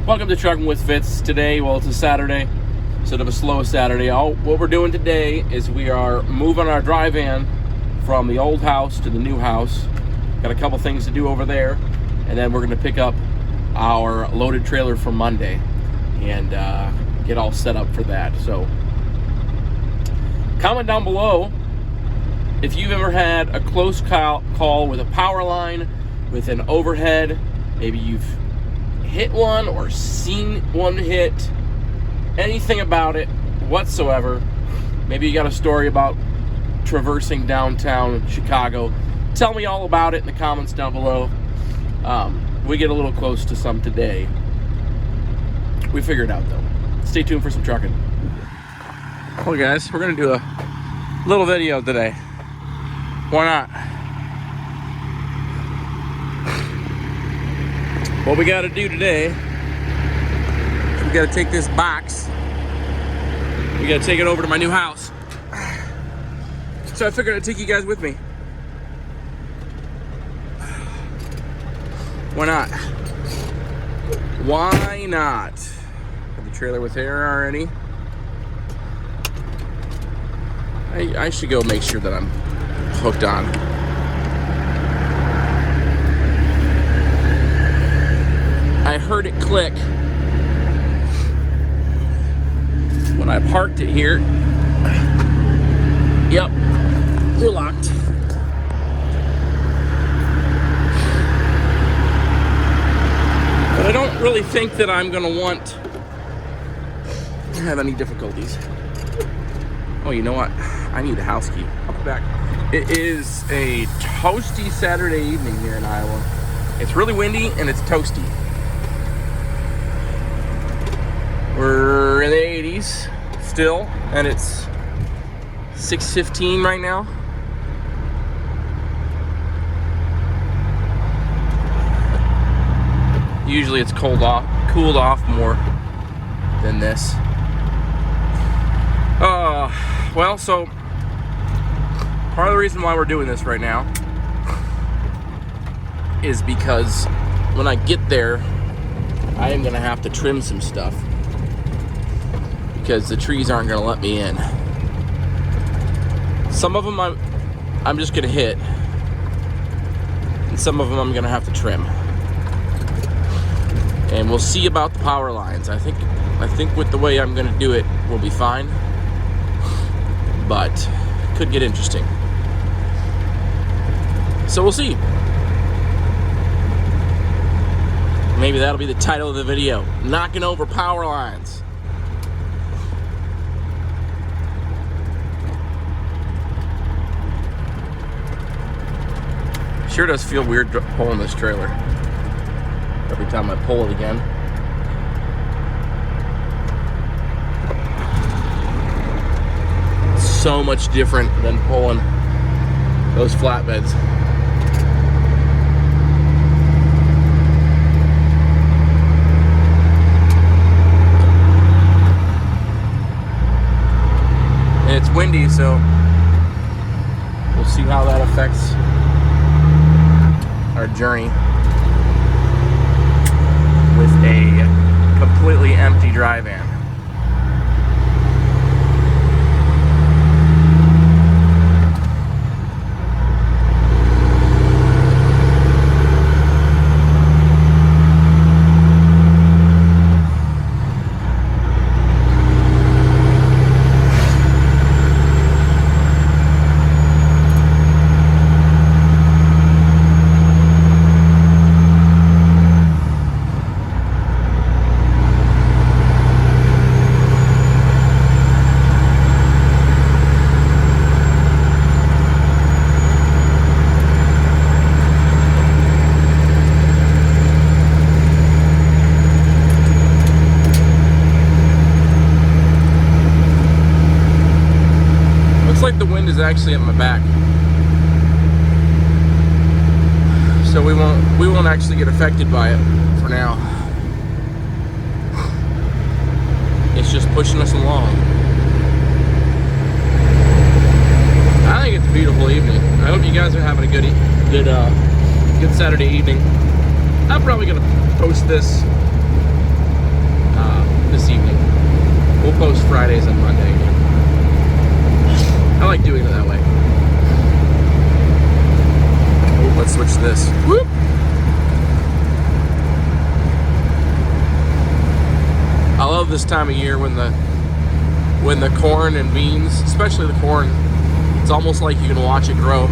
Welcome to Trucking with Fitz. Today, well, it's a Saturday instead of a slow Saturday. What we're doing today is we are moving our dry van from the old house to the new house. Got a couple things to do over there, and then we're going to pick up our loaded trailer for Monday and get all set up for that. So comment down below if you've ever had a close call with a power line, with an overhead. Maybe you've hit one or seen one hit, anything about it whatsoever. Maybe you got a story about traversing downtown Chicago. Tell me all about it in the comments down below. We get a little close to some today. We figure it out though. Stay tuned for some trucking. Well guys, we're gonna do a little video today. Why not? What we got to do today is we got to take this box. We got to take it over to my new house. So I figured I'd take you guys with me. Why not? Why not? Have the trailer with air already. I should go make sure that I'm hooked on. I heard it click when I parked it here. Yep, we're locked. But I don't really think that I'm gonna want to have any difficulties. Oh, you know what? I need a house key. I'll be back. It is a toasty Saturday evening here in Iowa. It's really windy and it's toasty. We're in the 80s still, and it's 6:15 right now. Usually it's cooled off more than this. Well, so part of the reason why we're doing this right now is because when I get there, I am gonna have to trim some stuff, because the trees aren't going to let me in. Some of them I'm just going to hit, and some of them I'm going to have to trim. And we'll see about the power lines. I think with the way I'm going to do it, we'll be fine. But it could get interesting. So we'll see. Maybe that'll be the title of the video: knocking over power lines. Sure does feel weird pulling this trailer every time I pull it again. So much different than pulling those flatbeds. And it's windy, so we'll see how that affects our journey with a completely empty dry van. Like the wind is actually at my back, so we won't actually get affected by it for now. It's just pushing us along. I think it's a beautiful evening. I hope you guys are having a good Saturday evening. I'm probably gonna post this this evening. We'll post Fridays and Monday. I like doing it that way. Oh, let's switch this. Whoop! I love this time of year when the corn and beans, especially the corn, it's almost like you can watch it grow.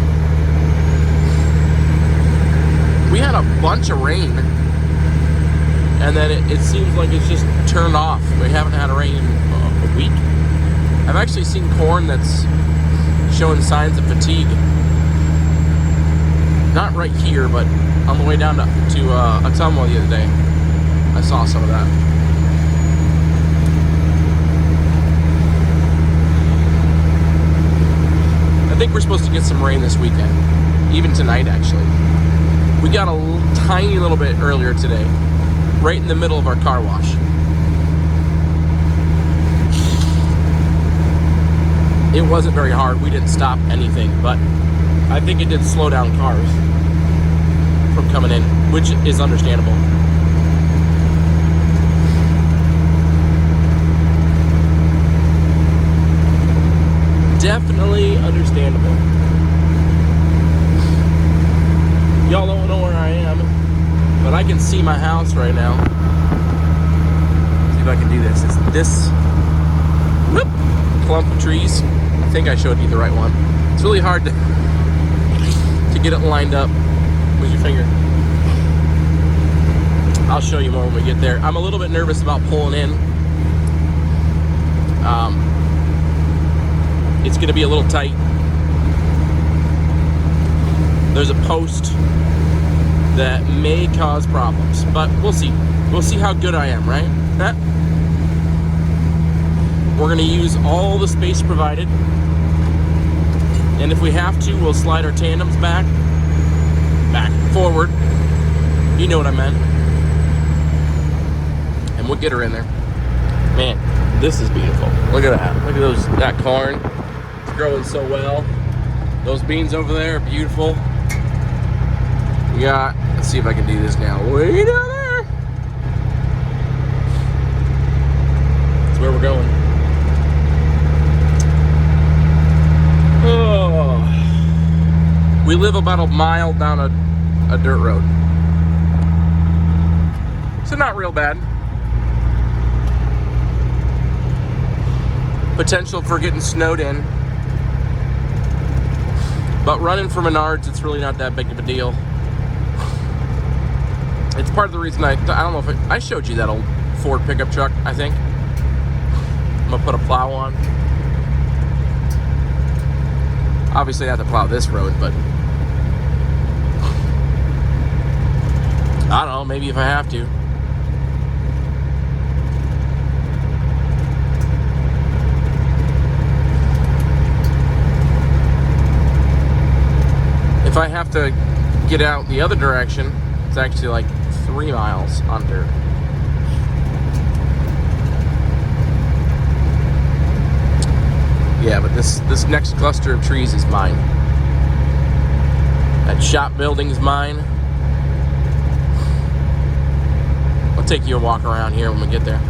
We had a bunch of rain, and then it seems like it's just turned off. We haven't had a rain in a week. I've actually seen corn that's showing signs of fatigue. Not right here, but on the way down to Ottumwa the other day, I saw some of that. I think we're supposed to get some rain this weekend, even tonight actually. We got a tiny little bit earlier today, right in the middle of our car wash. It wasn't very hard, we didn't stop anything, but I think it did slow down cars from coming in, which is understandable. Definitely understandable. Y'all don't know where I am, but I can see my house right now. See if I can do this. It's this whoop, clump of trees. I think I showed you the right one. It's really hard to get it lined up with your finger. I'll show you more when we get there. I'm a little bit nervous about pulling in. It's going to be a little tight. There's a post that may cause problems, but we'll see. We'll see how good I am, right? We're going to use all the space provided, and if we have to, we'll slide our tandems back, forward. You know what I meant. And we'll get her in there. Man, this is beautiful. Look at that. Look at that corn. Growing so well. Those beans over there are beautiful. We got, let's see if I can do this now. Way down there. That's where we're going. Oh. We live about a mile down a dirt road. So not real bad. Potential for getting snowed in. But running for Menards, it's really not that big of a deal. It's part of the reason I don't know if I showed you that old Ford pickup truck, I think. I'm gonna put a plow on. Obviously I have to plow this road, but I don't know, maybe if I have to. If I have to get out the other direction, it's actually like 3 miles on dirt. Yeah, but this next cluster of trees is mine. That shop building's mine. I'll take you a walk around here when we get there.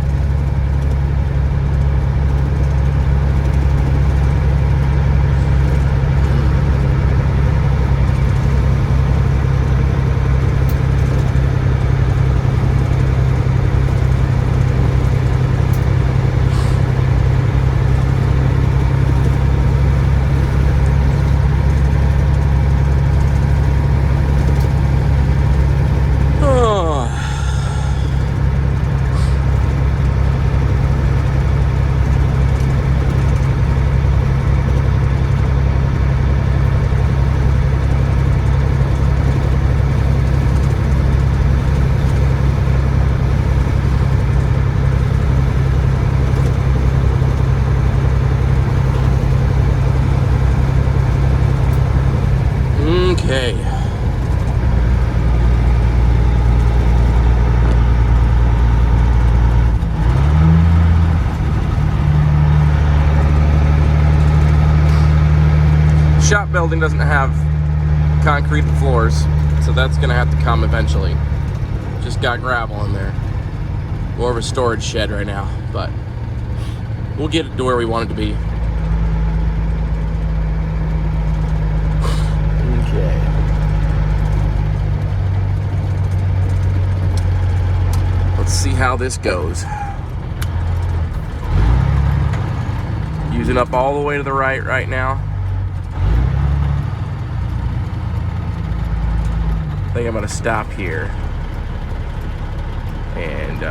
Okay. Shop building doesn't have concrete floors, so that's gonna have to come eventually. Just got gravel in there. more of a storage shed right now, but we'll get it to where we want it to be. Okay. Let's see how this goes. Using up all the way to the right now. I think I'm gonna stop here and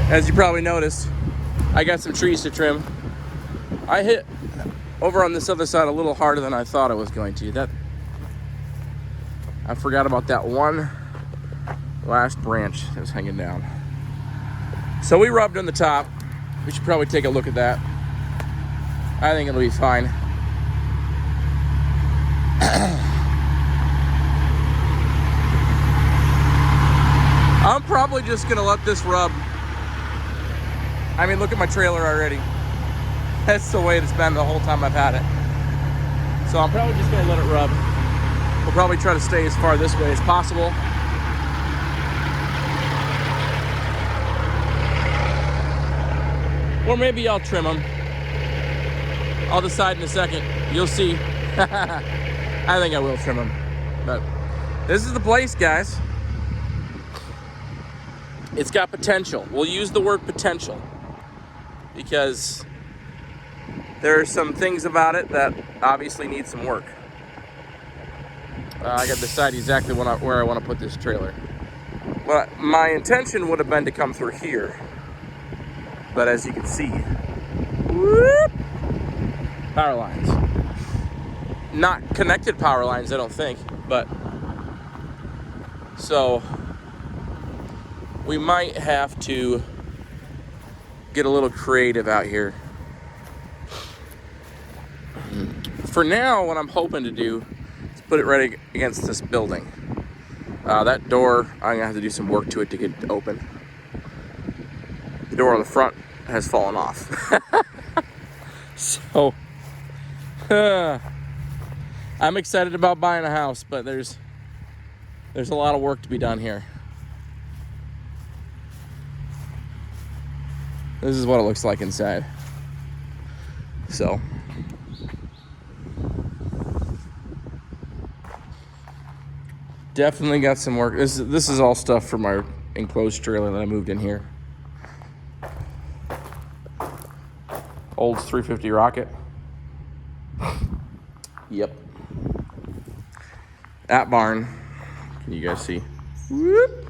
as you probably noticed, I got some trees to trim. I hit over on this other side a little harder than I thought I was going to. I forgot about that one last branch that was hanging down. So we rubbed on the top. We should probably take a look at that. I think it'll be fine. I'm probably just gonna let this rub. I mean, look at my trailer already. That's the way it's been the whole time I've had it. So I'm probably just gonna let it rub. We'll probably try to stay as far this way as possible. Or maybe I'll trim them. I'll decide in a second. You'll see. I think I will trim them. But this is the place, guys. It's got potential. We'll use the word potential because there are some things about it that obviously need some work. I got to decide exactly where I want to put this trailer. But my intention would have been to come through here. But as you can see, whoop, power lines. Not connected power lines, I don't think, but so we might have to get a little creative out here. For now, what I'm hoping to do is put it right against this building. That door, I'm gonna have to do some work to it to get it open. The door on the front has fallen off. So, I'm excited about buying a house, but there's a lot of work to be done here. This is what it looks like inside. So, definitely got some work. This is all stuff from our enclosed trailer that I moved in here. Olds 350 Rocket. Yep. That barn. Can you guys see? Whoop.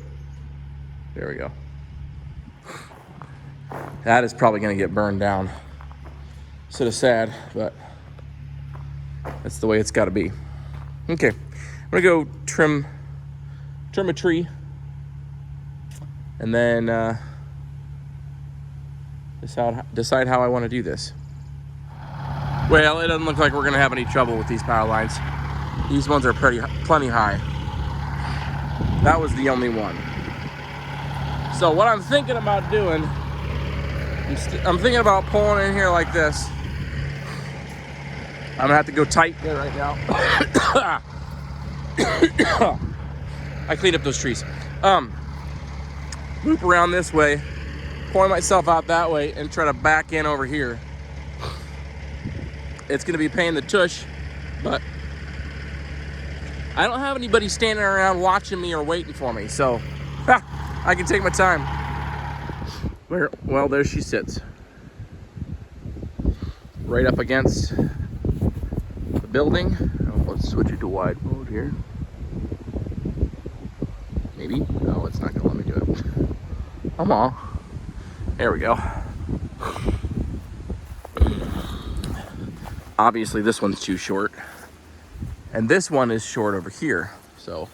There we go. That is probably going to get burned down. Sort of sad, but that's the way it's got to be. Okay, I'm going to go trim a tree, and then decide how I want to do this. Well, it doesn't look like we're gonna have any trouble with these power lines. These ones are plenty high. That was the only one. So what I'm thinking about doing, I'm thinking about pulling in here like this. I'm gonna have to go tight there right now. I cleaned up those trees. Loop around this way, pulling myself out that way, and try to back in over here. It's gonna be a pain in the tush, but I don't have anybody standing around watching me or waiting for me, so I can take my time. Well, there she sits, right up against the building. Oh, let's switch it to wide mode here. Maybe? No, it's not gonna let me do it. Come on. There we go. Obviously, this one's too short. And this one is short over here. So,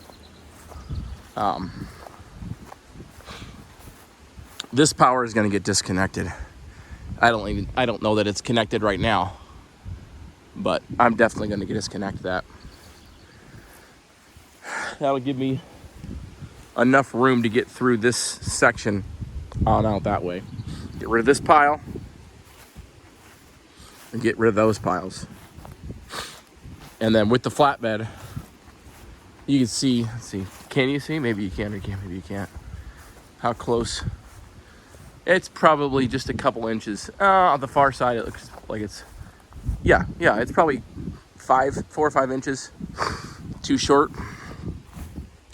this power is gonna get disconnected. I don't know that it's connected right now, but I'm definitely gonna disconnect that. That'll give me enough room to get through this section on out that way. Get rid of this pile and get rid of those piles. And then with the flatbed, you can see, let's see, can you see? Maybe you can, or maybe you can't. How close? It's probably just a couple inches. On the far side, it looks like it's, yeah, it's probably 4 or 5 inches too short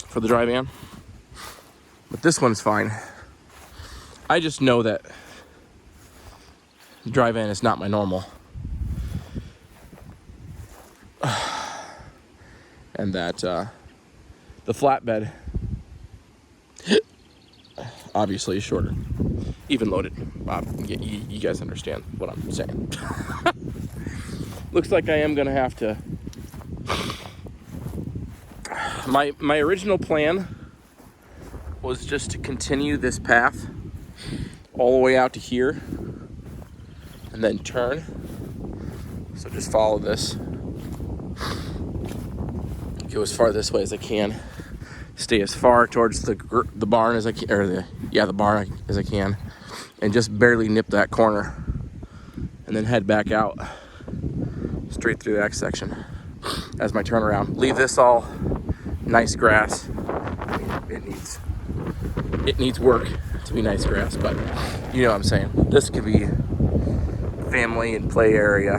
for the dry van. But this one's fine. I just know that dry van is not my normal. And that the flatbed obviously is shorter. Even loaded. You guys understand what I'm saying. Looks like I am gonna have to. My original plan was just to continue this path all the way out to here and then turn. So just follow this. Go as far this way as I can. Stay as far towards the barn as I can, or the barn as I can, and just barely nip that corner, and then head back out straight through the next section as my turnaround. Leave this all nice grass. I mean, it needs work to be nice grass, but you know what I'm saying. This could be family and play area,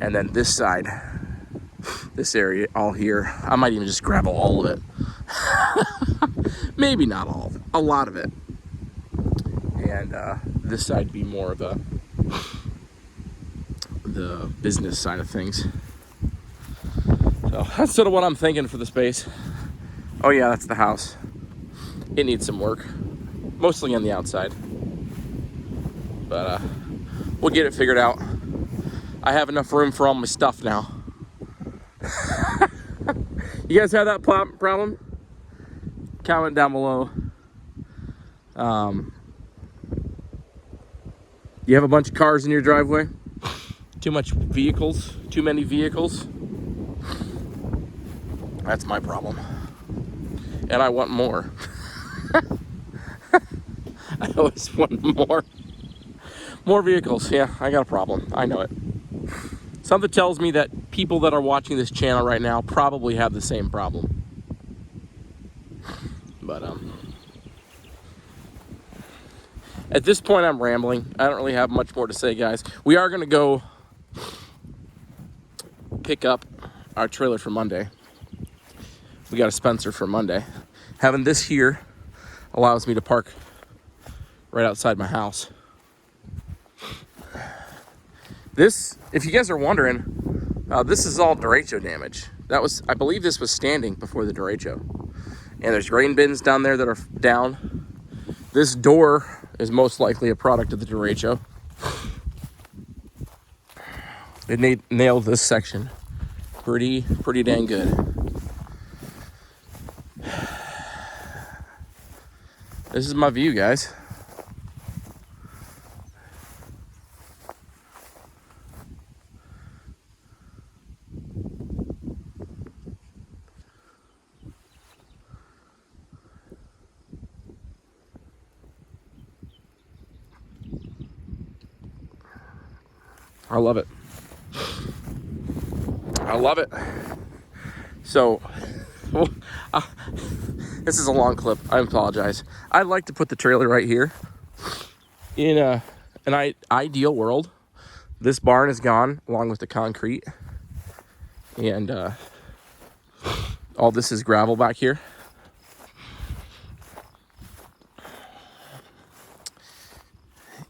and then this side, this area all here, I might even just gravel all of it. Maybe not all of it, a lot of it. And this side be more of the business side of things. So that's sort of what I'm thinking for the space. Oh yeah, that's the house. It needs some work, mostly on the outside, but we'll get it figured out. I have enough room for all my stuff now. You guys have that problem? Comment down below. You have a bunch of cars in your driveway? Too many vehicles? That's my problem. And I want more. I always want more vehicles. Yeah, I got a problem. I know it. Something tells me that people that are watching this channel right now probably have the same problem. But at this point I'm rambling. I don't really have much more to say, guys. We are gonna go pick up our trailer for Monday. We got a Spencer for Monday. Having this here allows me to park right outside my house. This, if you guys are wondering, this is all derecho damage. I believe this was standing before the derecho. And there's grain bins down there that are down. This door is most likely a product of the derecho. It nailed this section pretty dang good. This is my view, guys. I love it. I love it. So, this is a long clip. I apologize. I'd like to put the trailer right here. In an ideal world, this barn is gone along with the concrete. And all this is gravel back here.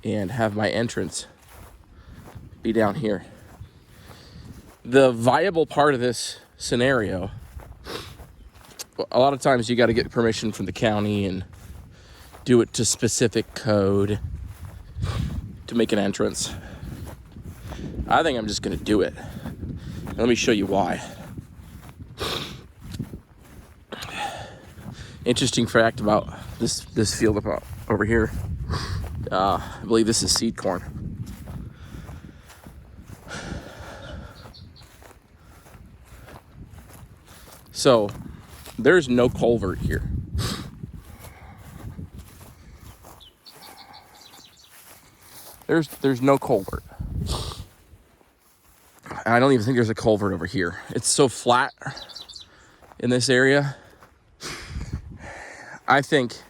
And have my entrance be down here. The viable part of this scenario, a lot of times you got to get permission from the county and do it to specific code to make an entrance. I think I'm just going to do it. Let me show you why. Interesting fact about this field about over here. I believe this is seed corn. So there's no culvert here. There's no culvert. I don't even think there's a culvert over here. It's so flat in this area. I think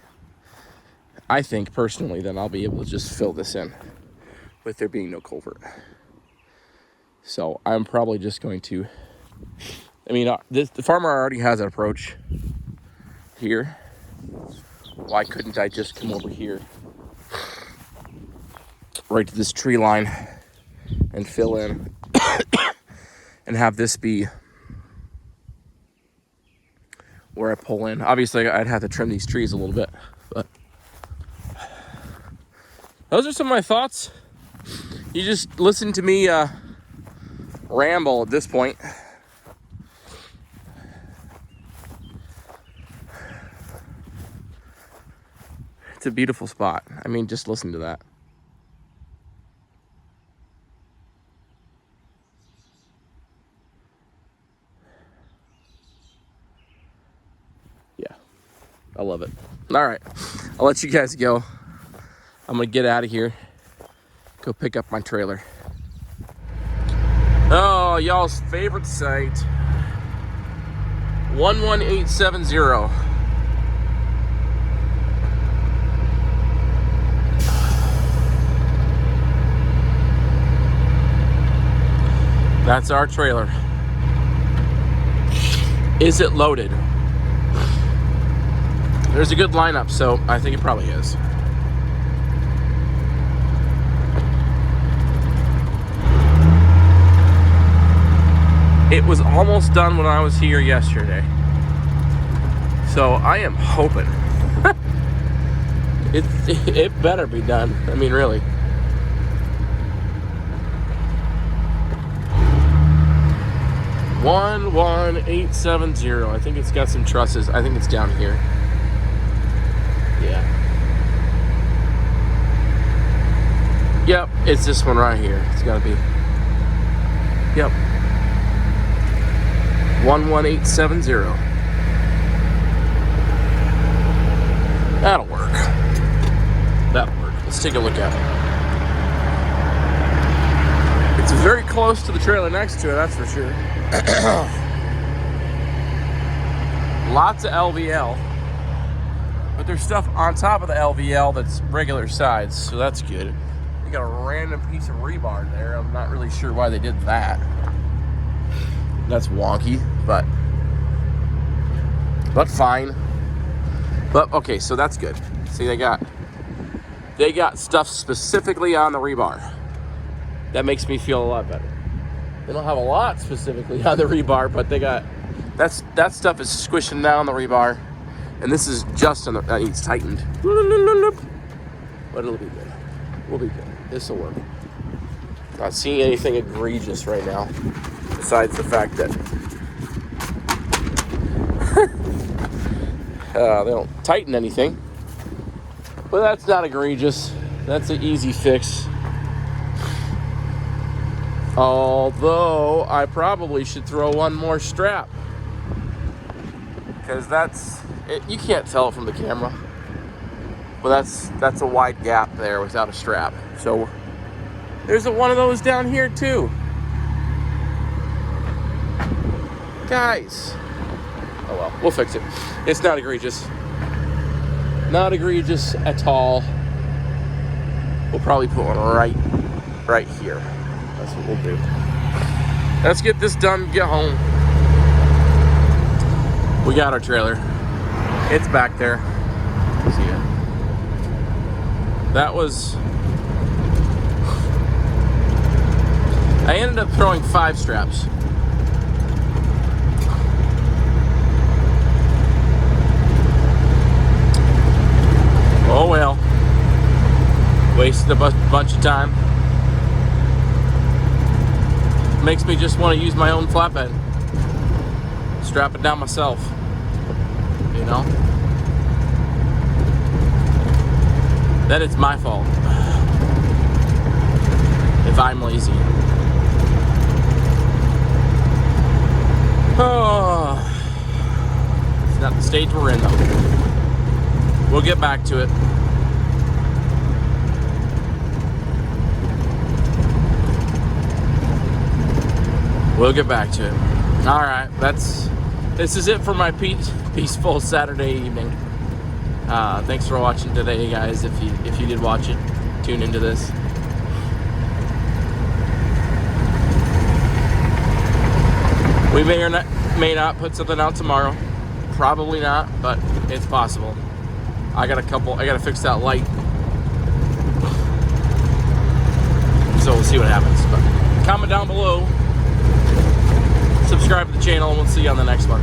personally that I'll be able to just fill this in with there being no culvert. So I'm probably just going to, the farmer already has an approach here. Why couldn't I just come over here right to this tree line and fill in and have this be where I pull in? Obviously I'd have to trim these trees a little bit, but those are some of my thoughts. You just listen to me ramble at this point. It's a beautiful spot. I mean, just listen to that. Yeah, I love it. All right, I'll let you guys go. I'm gonna get out of here, go pick up my trailer. Oh, y'all's favorite site, 11870. That's our trailer. Is it loaded? There's a good lineup, so I think it probably is. It was almost done when I was here yesterday. So I am hoping. It better be done. I mean, really. One 1870. I think it's got some trusses. I think it's down here. Yeah. Yep, it's this one right here. It's gotta be. Yep. 11870. That'll work. That'll work. Let's take a look at it. It's very close to the trailer next to it, that's for sure. Lots of LVL. But there's stuff on top of the LVL that's regular size, so that's good. They got a random piece of rebar there. I'm not really sure why they did that. That's wonky, but fine. But okay, so that's good. See, they got stuff specifically on the rebar. That makes me feel a lot better. They don't have a lot specifically on the rebar, but they got that stuff is squishing down the rebar, and this is just on the. It's tightened, but it'll be good. We'll be good. This will work. Not seeing anything egregious right now, besides the fact that they don't tighten anything. But that's not egregious. That's an easy fix. Although I probably should throw one more strap, because that's it. You can't tell it from the camera, but that's a wide gap there without a strap. So There's one of those down here too. Guys. Oh well, we'll fix it. It's not egregious. Not egregious at all. We'll probably put one right here. That's what we'll do. Let's get this done, get home. We got our trailer. It's back there. See it? That was... I ended up throwing 5 straps. Oh well. Wasted a bunch of time. Makes me just want to use my own flatbed. Strap it down myself. You know? Then it's my fault. If I'm lazy. Oh. It's not the stage we're in though. We'll get back to it. We'll get back to it. All right, this is it for my peaceful Saturday evening. Thanks for watching today, guys. If you did watch it, tune into this. We may not put something out tomorrow. Probably not, but it's possible. I gotta fix that light. So we'll see what happens. But comment down below. Subscribe to the channel, and we'll see you on the next one.